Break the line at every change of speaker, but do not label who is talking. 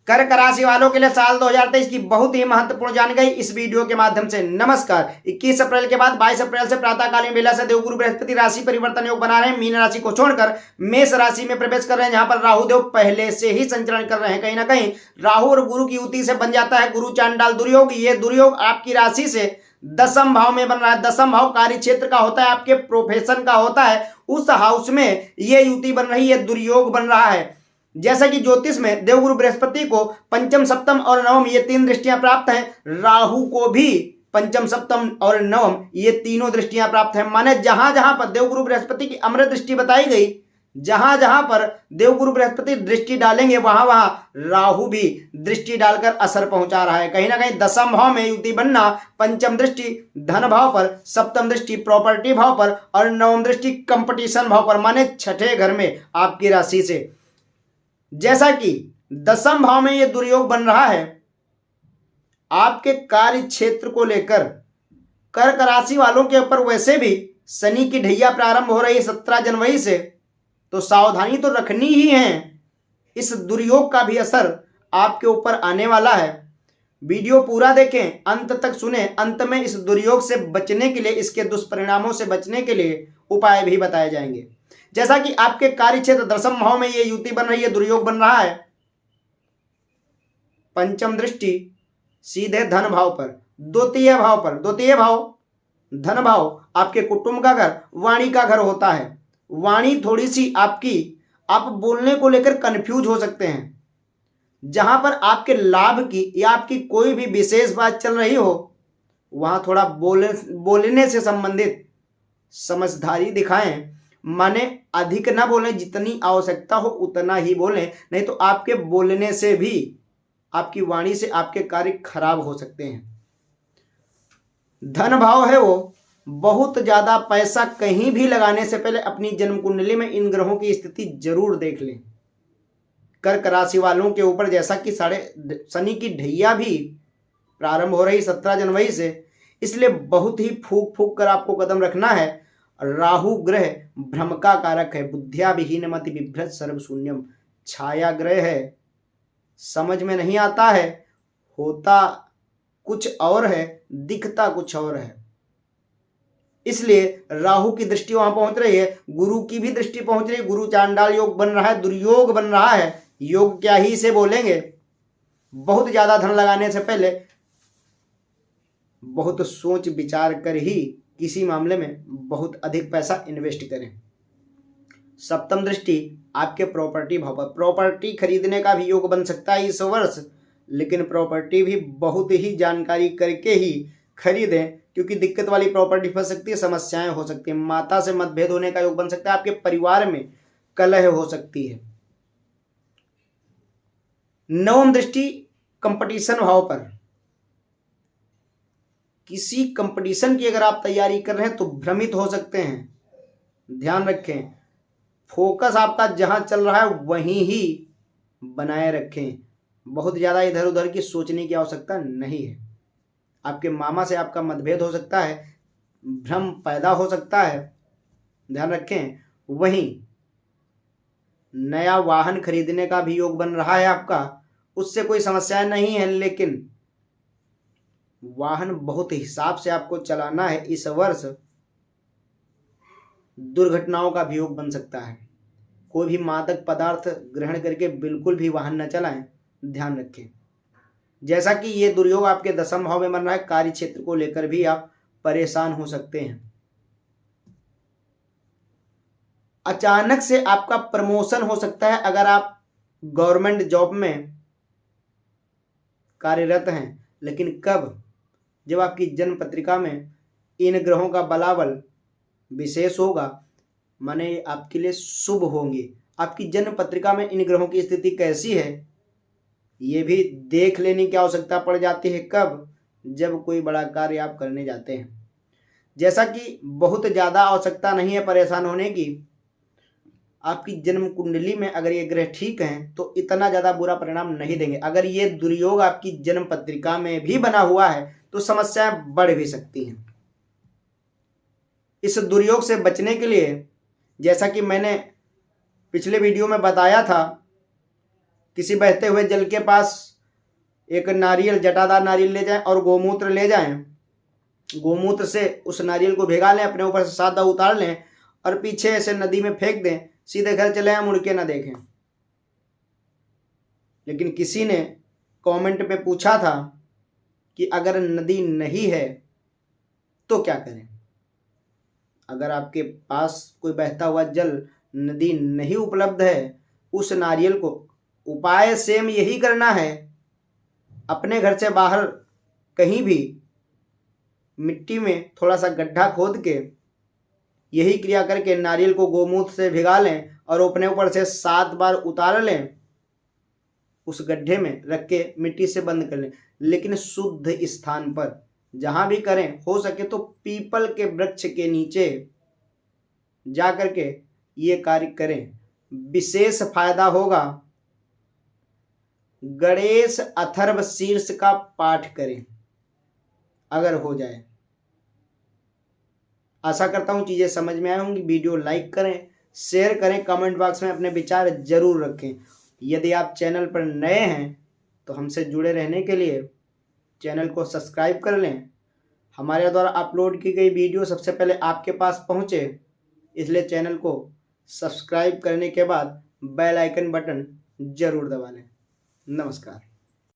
कर्क राशि वालों के लिए साल 2023 की बहुत ही महत्वपूर्ण जानकारी इस वीडियो के माध्यम से। नमस्कार। 21 अप्रैल के बाद 22 अप्रैल से प्रातःकालीन बेला से देवगुरु बृहस्पति राशि परिवर्तन योग बना रहे हैं। मीन राशि को छोड़कर मेष राशि में प्रवेश कर रहे हैं, जहां पर राहु देव पहले से ही संचरण कर रहे हैं। कहीं ना कहीं राहु और गुरु की युति से बन जाता है गुरु चांडाल दुर्योग। ये दुर्योग आपकी राशि से दसम भाव में बन रहा है। दसम भाव कार्य क्षेत्र का होता है, आपके प्रोफेशन का होता है। उस हाउस में ये युति बन रही है, दुर्योग बन रहा है। जैसा कि ज्योतिष में देवगुरु बृहस्पति को पंचम, सप्तम और नवम ये तीन दृष्टियां प्राप्त हैं। राहु को भी पंचम, सप्तम और नवम ये तीनों दृष्टियां प्राप्त हैं। माने जहां जहां पर देवगुरु बृहस्पति की अमृत दृष्टि बताई गई, जहां जहां पर देवगुरु बृहस्पति दृष्टि डालेंगे वहां वहां राहु भी दृष्टि डालकर असर पहुंचा रहा है। कहीं ना कहीं दसम भाव में युति बनना, पंचम दृष्टि धन भाव पर, सप्तम दृष्टि प्रॉपर्टी भाव पर और नवम दृष्टि कंपटीशन भाव पर, माने छठे घर में आपकी राशि से। जैसा कि दसम भाव में यह दुर्योग बन रहा है, आपके कार्य क्षेत्र को लेकर कर्क राशि वालों के ऊपर वैसे भी शनि की ढैया प्रारंभ हो रही है 17 जनवरी से, तो सावधानी तो रखनी ही है। इस दुर्योग का भी असर आपके ऊपर आने वाला है। वीडियो पूरा देखें, अंत तक सुने। अंत में इस दुर्योग से बचने के लिए, इसके दुष्परिणामों से बचने के लिए उपाय भी बताए जाएंगे। जैसा कि आपके कार्य क्षेत्र दसम भाव में ये युति बन रही है, दुर्योग बन रहा है। पंचम दृष्टि सीधे धन भाव पर, द्वितीय भाव पर। द्वितीय भाव धन भाव आपके कुटुंब का घर, वाणी का घर होता है। वाणी थोड़ी सी आपकी, आप बोलने को लेकर कंफ्यूज हो सकते हैं। जहां पर आपके लाभ की या आपकी कोई भी विशेष बात चल रही हो, वहां थोड़ा बोलने से संबंधित समझदारी दिखाएं। माने अधिक ना बोलें, जितनी आवश्यकता हो उतना ही बोलें, नहीं तो आपके बोलने से भी, आपकी वाणी से आपके कार्य खराब हो सकते हैं। धन भाव है वो, बहुत ज्यादा पैसा कहीं भी लगाने से पहले अपनी जन्म कुंडली में इन ग्रहों की स्थिति जरूर देख लें। कर्क राशि वालों के ऊपर जैसा कि शनि की ढैया भी प्रारंभ हो रही 17 जनवरी से, इसलिए बहुत ही फूक फूक कर आपको कदम रखना है। राहु ग्रह भ्रम का कारक है, बुद्धिया विहीन मति बिभ्रत सर्व शून्यम। छाया ग्रह है, समझ में नहीं आता है, होता कुछ और है, दिखता कुछ और है। इसलिए राहु की दृष्टि वहां पहुंच रही है, गुरु की भी दृष्टि पहुंच रही है। गुरु चांडाल योग बन रहा है, दुर्योग बन रहा है। योग क्या ही से बोलेंगे। बहुत ज्यादा धन लगाने से पहले बहुत सोच विचार कर ही किसी मामले में बहुत अधिक पैसा इन्वेस्ट करें। सप्तम दृष्टि आपके प्रॉपर्टी भाव पर, प्रॉपर्टी खरीदने का भी योग बन सकता है इस वर्ष, लेकिन प्रॉपर्टी भी बहुत ही जानकारी करके ही खरीदें, क्योंकि दिक्कत वाली प्रॉपर्टी फंस सकती है, समस्याएं हो सकती है। माता से मतभेद होने का योग बन सकता है, आपके परिवार में कलह हो सकती है। नवम दृष्टि कंपटीशन भाव पर, किसी कंपटीशन की अगर आप तैयारी कर रहे हैं तो भ्रमित हो सकते हैं। ध्यान रखें, फोकस आपका जहां चल रहा है वहीं ही बनाए रखें। बहुत ज़्यादा इधर उधर की सोचने की आवश्यकता नहीं है। आपके मामा से आपका मतभेद हो सकता है, भ्रम पैदा हो सकता है, ध्यान रखें। वहीं नया वाहन खरीदने का भी योग बन रहा है आपका, उससे कोई समस्या नहीं है, लेकिन वाहन बहुत हिसाब से आपको चलाना है। इस वर्ष दुर्घटनाओं का भी योग बन सकता है। कोई भी मादक पदार्थ ग्रहण करके बिल्कुल भी वाहन न चलाएं, ध्यान रखें। जैसा कि ये दुर्योग आपके दसम भाव में बन रहा है, कार्य क्षेत्र को लेकर भी आप परेशान हो सकते हैं। अचानक से आपका प्रमोशन हो सकता है अगर आप गवर्नमेंट जॉब में कार्यरत हैं, लेकिन कब? जब आपकी जन्म पत्रिका में इन ग्रहों का बलाबल विशेष होगा, माने आपके लिए शुभ होंगे। आपकी जन्म पत्रिका में इन ग्रहों की स्थिति कैसी है ये भी देख लेने की आवश्यकता पड़ जाती है। कब? जब कोई बड़ा कार्य आप करने जाते हैं। जैसा कि बहुत ज़्यादा आवश्यकता नहीं है परेशान होने की। आपकी जन्म कुंडली में अगर ये ग्रह ठीक हैं तो इतना ज़्यादा बुरा परिणाम नहीं देंगे। अगर ये दुर्योग आपकी जन्म पत्रिका में भी बना हुआ है तो समस्याएं बढ़ भी सकती हैं। इस दुर्योग से बचने के लिए, जैसा कि मैंने पिछले वीडियो में बताया था किसी बहते हुए जल के पास एक नारियल, जटादार नारियल ले जाएं और गोमूत्र ले जाएं। गोमूत्र से उस नारियल को भिगा लें, अपने ऊपर से सादा उतार लें और पीछे से नदी में फेंक दें। सीधे घर चले आए, मुड़ के ना देखें। लेकिन किसी ने कमेंट पे पूछा था कि अगर नदी नहीं है तो क्या करें। अगर आपके पास कोई बहता हुआ जल, नदी नहीं उपलब्ध है, उस नारियल को उपाय सेम यही करना है। अपने घर से बाहर कहीं भी मिट्टी में थोड़ा सा गड्ढा खोद के यही क्रिया करके नारियल को गोमूत्र से भिगा लें और अपने ऊपर से 7 बार उतार लें, उस गड्ढे में रख के मिट्टी से बंद कर लें। लेकिन शुद्ध स्थान पर जहां भी करें, हो सके तो पीपल के वृक्ष के नीचे जा करके ये कार्य करें, विशेष फायदा होगा। गणेश अथर्व शीर्ष का पाठ करें अगर हो जाए। आशा करता हूं चीजें समझ में आई होंगी। वीडियो लाइक करें, शेयर करें, कमेंट बॉक्स में अपने विचार जरूर रखें। यदि आप चैनल पर नए हैं तो हमसे जुड़े रहने के लिए चैनल को सब्सक्राइब कर लें। हमारे द्वारा अपलोड की गई वीडियो सबसे पहले आपके पास पहुंचे, इसलिए चैनल को सब्सक्राइब करने के बाद बेल आइकन बटन जरूर दबा लें। नमस्कार।